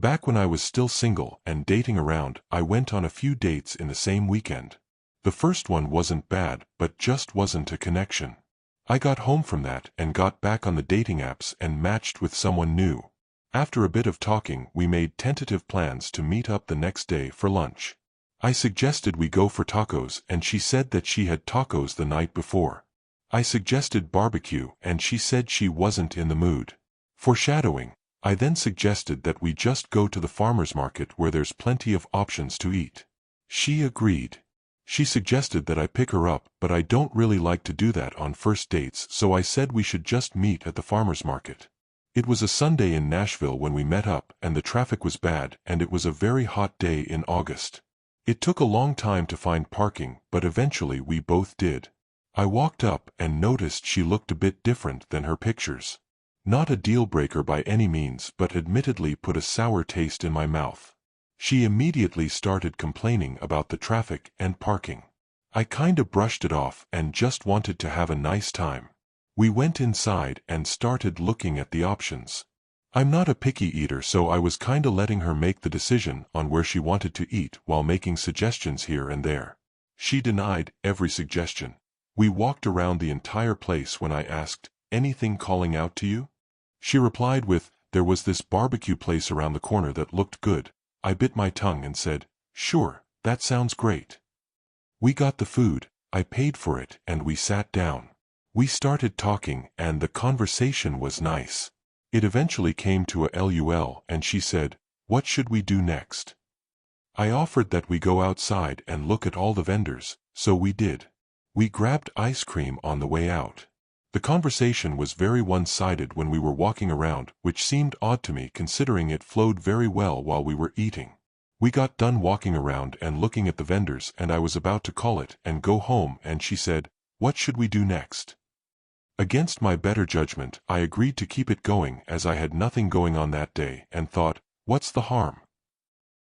Back when I was still single and dating around, I went on a few dates in the same weekend. The first one wasn't bad, but just wasn't a connection. I got home from that and got back on the dating apps and matched with someone new. After a bit of talking, we made tentative plans to meet up the next day for lunch. I suggested we go for tacos and she said that she had tacos the night before. I suggested barbecue and she said she wasn't in the mood. Foreshadowing, I then suggested that we just go to the farmer's market where there's plenty of options to eat. She agreed. She suggested that I pick her up, but I don't really like to do that on first dates, so I said we should just meet at the farmer's market. It was a Sunday in Nashville when we met up, and the traffic was bad, and it was a very hot day in August. It took a long time to find parking, but eventually we both did. I walked up and noticed she looked a bit different than her pictures. Not a deal-breaker by any means, but admittedly put a sour taste in my mouth. She immediately started complaining about the traffic and parking. I kinda brushed it off and just wanted to have a nice time. We went inside and started looking at the options. I'm not a picky eater, so I was kinda letting her make the decision on where she wanted to eat while making suggestions here and there. She denied every suggestion. We walked around the entire place when I asked, "Anything calling out to you?" She replied with, "There was this barbecue place around the corner that looked good." I bit my tongue and said, "Sure, that sounds great." We got the food, I paid for it, and we sat down. We started talking, and the conversation was nice. It eventually came to a LUL, and she said, "What should we do next?" I offered that we go outside and look at all the vendors, so we did. We grabbed ice cream on the way out. The conversation was very one-sided when we were walking around, which seemed odd to me considering it flowed very well while we were eating. We got done walking around and looking at the vendors, and I was about to call it and go home, and she said, "What should we do next?" Against my better judgment, I agreed to keep it going as I had nothing going on that day and thought, what's the harm?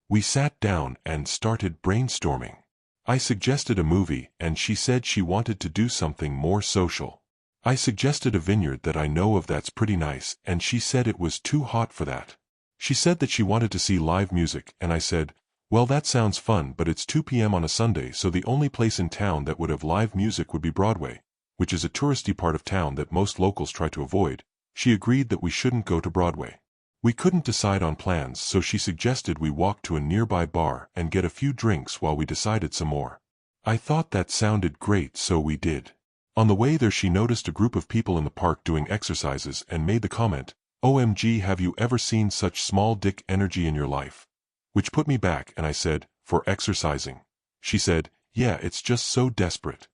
We sat down and started brainstorming. I suggested a movie, and she said she wanted to do something more social. I suggested a vineyard that I know of that's pretty nice, and she said it was too hot for that. She said that she wanted to see live music, and I said, "Well, that sounds fun, but it's 2 p.m. on a Sunday, so the only place in town that would have live music would be Broadway, which is a touristy part of town that most locals try to avoid." She agreed that we shouldn't go to Broadway. We couldn't decide on plans, so she suggested we walk to a nearby bar and get a few drinks while we decided some more. I thought that sounded great, so we did. On the way there, she noticed a group of people in the park doing exercises and made the comment, "OMG, have you ever seen such small dick energy in your life?" Which put me back, and I said, "For exercising?" She said, "Yeah, it's just so desperate."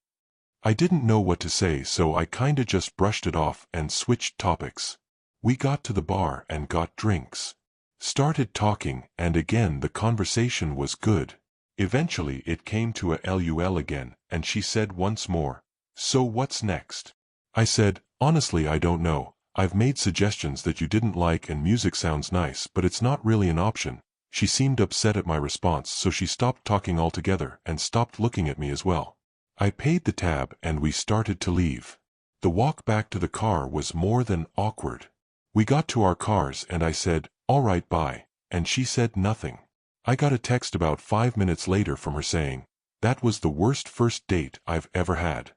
I didn't know what to say, so I kinda just brushed it off and switched topics. We got to the bar and got drinks. Started talking, and again the conversation was good. Eventually it came to a LUL again, and she said once more, "So what's next?" I said, "Honestly, I don't know. I've made suggestions that you didn't like and music sounds nice, but it's not really an option." She seemed upset at my response, so she stopped talking altogether and stopped looking at me as well. I paid the tab and we started to leave. The walk back to the car was more than awkward. We got to our cars and I said, "All right, bye," and she said nothing. I got a text about 5 minutes later from her saying, "That was the worst first date I've ever had."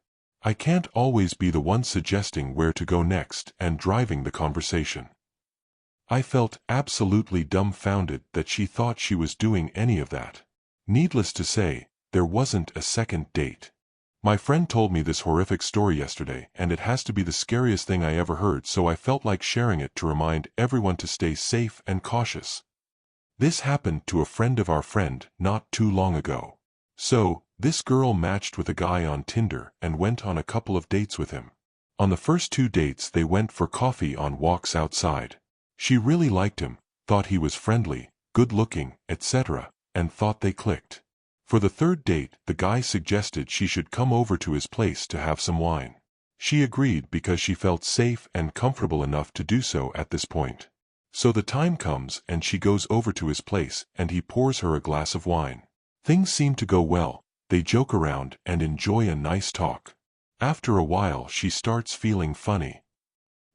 I can't always be the one suggesting where to go next and driving the conversation. I felt absolutely dumbfounded that she thought she was doing any of that. Needless to say, there wasn't a second date. My friend told me this horrific story yesterday, and it has to be the scariest thing I ever heard, so I felt like sharing it to remind everyone to stay safe and cautious. This happened to a friend of our friend not too long ago. So, this girl matched with a guy on Tinder and went on a couple of dates with him. On the first 2 dates they went for coffee on walks outside. She really liked him, thought he was friendly, good-looking, etc., and thought they clicked. For the 3rd date, the guy suggested she should come over to his place to have some wine. She agreed because she felt safe and comfortable enough to do so at this point. So the time comes and she goes over to his place and he pours her a glass of wine. Things seem to go well, they joke around and enjoy a nice talk. After a while she starts feeling funny.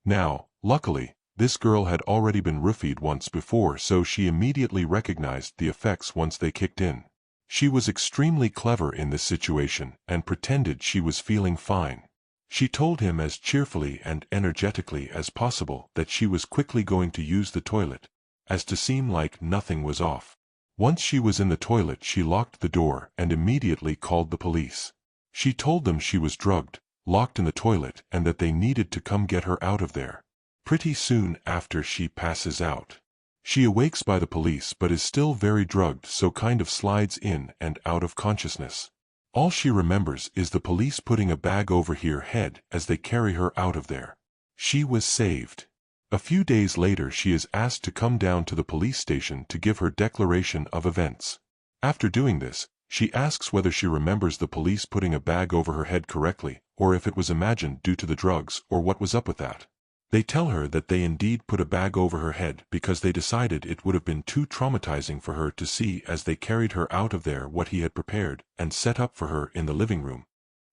Now, luckily, This girl had already been roofied once before, so she immediately recognized the effects once they kicked in. She was extremely clever in this situation and pretended she was feeling fine. She told him as cheerfully and energetically as possible that she was quickly going to use the toilet, as to seem like nothing was off. Once she was in the toilet, she locked the door and immediately called the police. She told them she was drugged, locked in the toilet, and that they needed to come get her out of there. Pretty soon after, she passes out. She awakes by the police but is still very drugged, so kind of slides in and out of consciousness. All she remembers is the police putting a bag over her head as they carry her out of there. She was saved. A few days later, she is asked to come down to the police station to give her declaration of events. After doing this, she asks whether she remembers the police putting a bag over her head correctly, or if it was imagined due to the drugs, or what was up with that. They tell her that they indeed put a bag over her head because they decided it would have been too traumatizing for her to see as they carried her out of there what he had prepared and set up for her in the living room.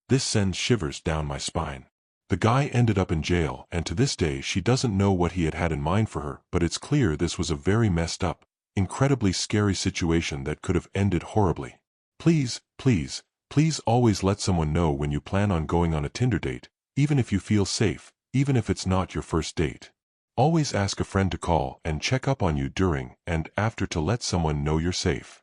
This sends shivers down my spine. The guy ended up in jail, and to this day she doesn't know what he had in mind for her, but it's clear this was a very messed up, incredibly scary situation that could have ended horribly. Please, please, please always let someone know when you plan on going on a Tinder date, even if you feel safe. Even if it's not your first date. Always ask a friend to call and check up on you during and after to let someone know you're safe.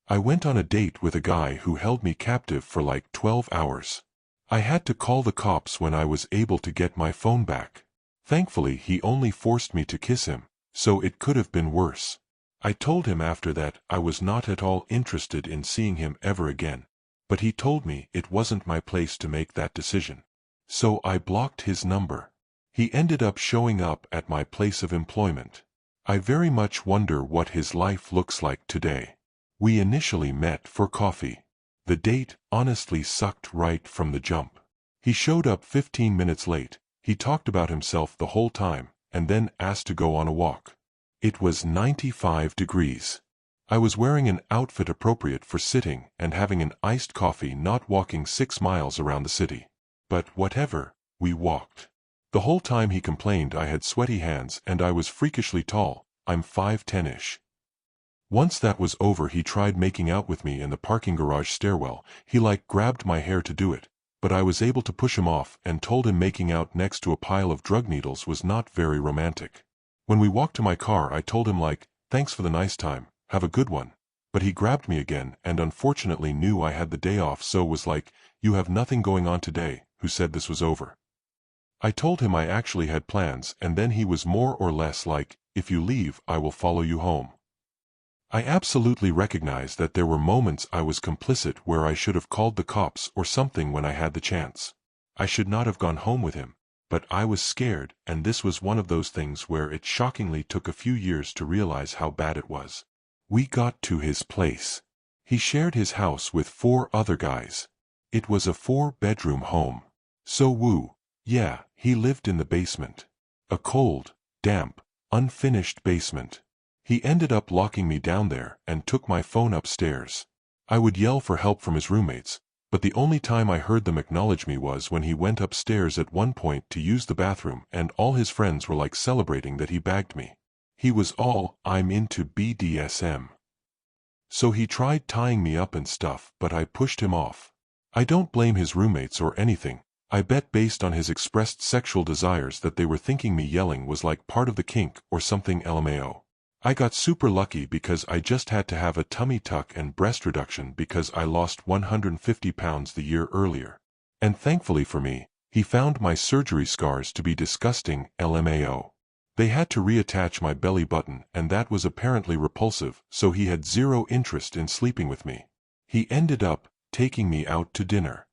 I went on a date with a guy who held me captive for like 12 hours. I had to call the cops when I was able to get my phone back. Thankfully, he only forced me to kiss him, so it could have been worse. I told him after that I was not at all interested in seeing him ever again, but he told me it wasn't my place to make that decision. So I blocked his number. He ended up showing up at my place of employment. I very much wonder what his life looks like today. We initially met for coffee. The date honestly sucked right from the jump. He showed up 15 minutes late, he talked about himself the whole time, and then asked to go on a walk. It was 95 degrees. I was wearing an outfit appropriate for sitting and having an iced coffee, not walking 6 miles around the city. But whatever, we walked. The whole time he complained I had sweaty hands and I was freakishly tall. I'm 5'10"-ish. Once that was over, he tried making out with me in the parking garage stairwell. He grabbed my hair to do it, but I was able to push him off and told him making out next to a pile of drug needles was not very romantic. When we walked to my car, I told him thanks for the nice time, have a good one. But he grabbed me again and unfortunately knew I had the day off, so was you have nothing going on today, who said this was over. I told him I actually had plans, and then he was more or less if you leave, I will follow you home. I absolutely recognize that there were moments I was complicit where I should have called the cops or something when I had the chance. I should not have gone home with him, but I was scared, and this was one of those things where it shockingly took a few years to realize how bad it was. We got to his place. He shared his house with 4 other guys. It was a 4-bedroom home. So woo, yeah, he lived in the basement. A cold, damp, unfinished basement. He ended up locking me down there and took my phone upstairs. I would yell for help from his roommates, but the only time I heard them acknowledge me was when he went upstairs at one point to use the bathroom, and all his friends were celebrating that he bagged me. He was all, I'm into BDSM. So he tried tying me up and stuff, but I pushed him off. I don't blame his roommates or anything. I bet based on his expressed sexual desires that they were thinking me yelling was part of the kink or something. LMAO. I got super lucky because I just had to have a tummy tuck and breast reduction because I lost 150 pounds the year earlier. And thankfully for me, he found my surgery scars to be disgusting. LMAO. They had to reattach my belly button, and that was apparently repulsive, so he had zero interest in sleeping with me. He ended up taking me out to dinner.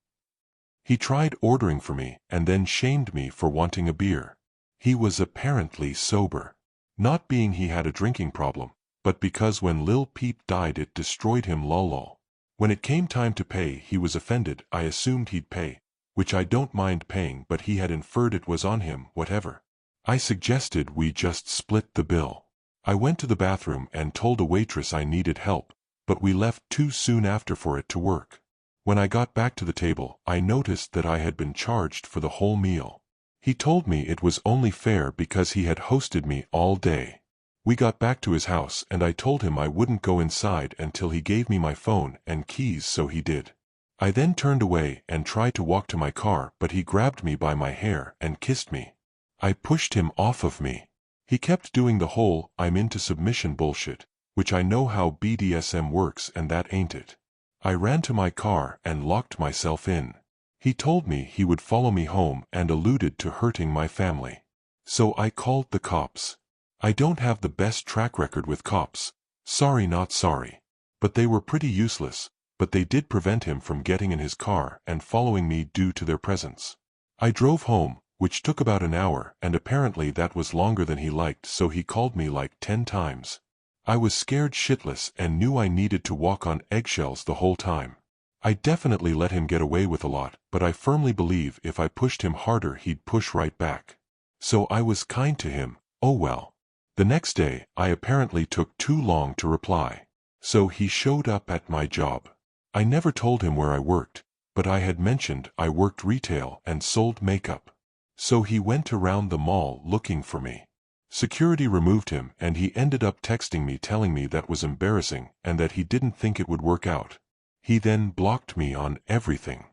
He tried ordering for me and then shamed me for wanting a beer. He was apparently sober. Not being he had a drinking problem, but because when Lil Peep died it destroyed him. Lol. When it came time to pay, he was offended. I assumed he'd pay, which I don't mind paying, but he had inferred it was on him. Whatever. I suggested we just split the bill. I went to the bathroom and told a waitress I needed help, but we left too soon after for it to work. When I got back to the table, I noticed that I had been charged for the whole meal. He told me it was only fair because he had hosted me all day. We got back to his house and I told him I wouldn't go inside until he gave me my phone and keys, so he did. I then turned away and tried to walk to my car, but he grabbed me by my hair and kissed me. I pushed him off of me. He kept doing the whole "I'm into submission" bullshit, which I know how BDSM works and that ain't it. I ran to my car and locked myself in. He told me he would follow me home and alluded to hurting my family. So I called the cops. I don't have the best track record with cops. Sorry, not sorry. But they were pretty useless, but they did prevent him from getting in his car and following me due to their presence. I drove home, which took about an hour, and apparently that was longer than he liked, so he called me like 10 times. I was scared shitless and knew I needed to walk on eggshells the whole time. I definitely let him get away with a lot, but I firmly believe if I pushed him harder he'd push right back. So I was kind to him. Oh well. The next day, I apparently took too long to reply. So he showed up at my job. I never told him where I worked, but I had mentioned I worked retail and sold makeup. So he went around the mall looking for me. Security removed him and he ended up texting me telling me that was embarrassing and that he didn't think it would work out. He then blocked me on everything.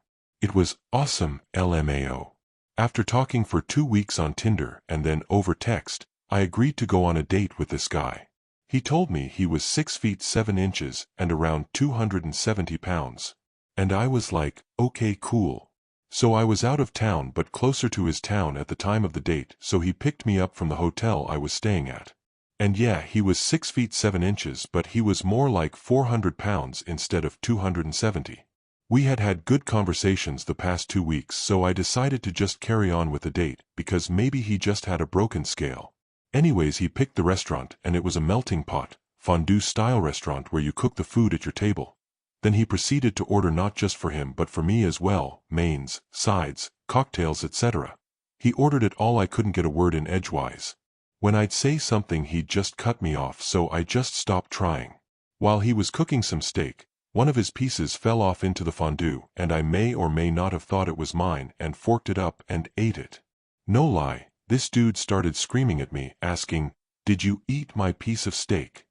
It was awesome, LMAO. After talking for 2 weeks on Tinder and then over text, I agreed to go on a date with this guy. He told me he was 6 feet 7 inches and around 270 pounds. And I was like, okay, cool. So I was out of town but closer to his town at the time of the date, so he picked me up from the hotel I was staying at. And yeah, he was 6 feet 7 inches, but he was more like 400 pounds instead of 270. We had had good conversations the past 2 weeks, so I decided to just carry on with the date, because maybe he just had a broken scale. Anyways, he picked the restaurant and it was a melting pot, fondue-style restaurant where you cook the food at your table. Then he proceeded to order not just for him but for me as well, mains, sides, cocktails, etc. He ordered it all. I couldn't get a word in edgewise. When I'd say something he'd just cut me off, so I just stopped trying. While he was cooking some steak, one of his pieces fell off into the fondue and I may or may not have thought it was mine and forked it up and ate it. No lie. This dude started screaming at me, asking, "Did you eat my piece of steak?"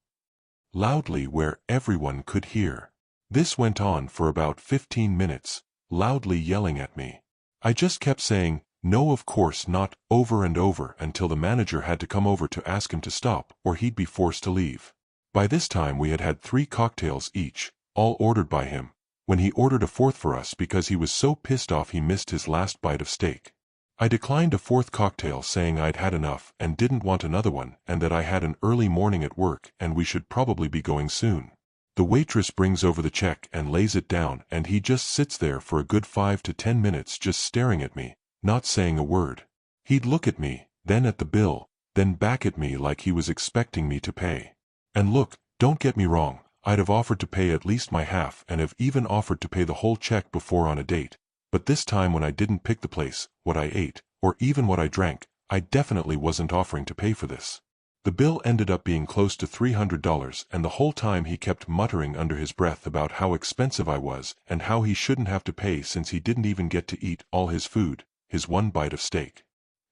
loudly where everyone could hear. This went on for about 15 minutes, loudly yelling at me. I just kept saying, "No, of course not," over and over until the manager had to come over to ask him to stop or he'd be forced to leave. By this time we had had 3 cocktails each, all ordered by him, when he ordered a 4th for us because he was so pissed off he missed his last bite of steak. I declined a 4th cocktail saying I'd had enough and didn't want another one and that I had an early morning at work and we should probably be going soon. The waitress brings over the check and lays it down and he just sits there for a good 5 to 10 minutes just staring at me, not saying a word. He'd look at me, then at the bill, then back at me like he was expecting me to pay. And look, don't get me wrong, I'd have offered to pay at least my half and have even offered to pay the whole check before on a date. But this time when I didn't pick the place, what I ate, or even what I drank, I definitely wasn't offering to pay for this. The bill ended up being close to $300 and the whole time he kept muttering under his breath about how expensive I was and how he shouldn't have to pay since he didn't even get to eat all his food, his 1 bite of steak.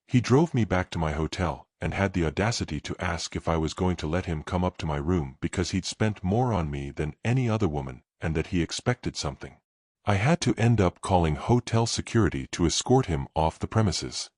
He drove me back to my hotel and had the audacity to ask if I was going to let him come up to my room because he'd spent more on me than any other woman and that he expected something. I had to end up calling hotel security to escort him off the premises.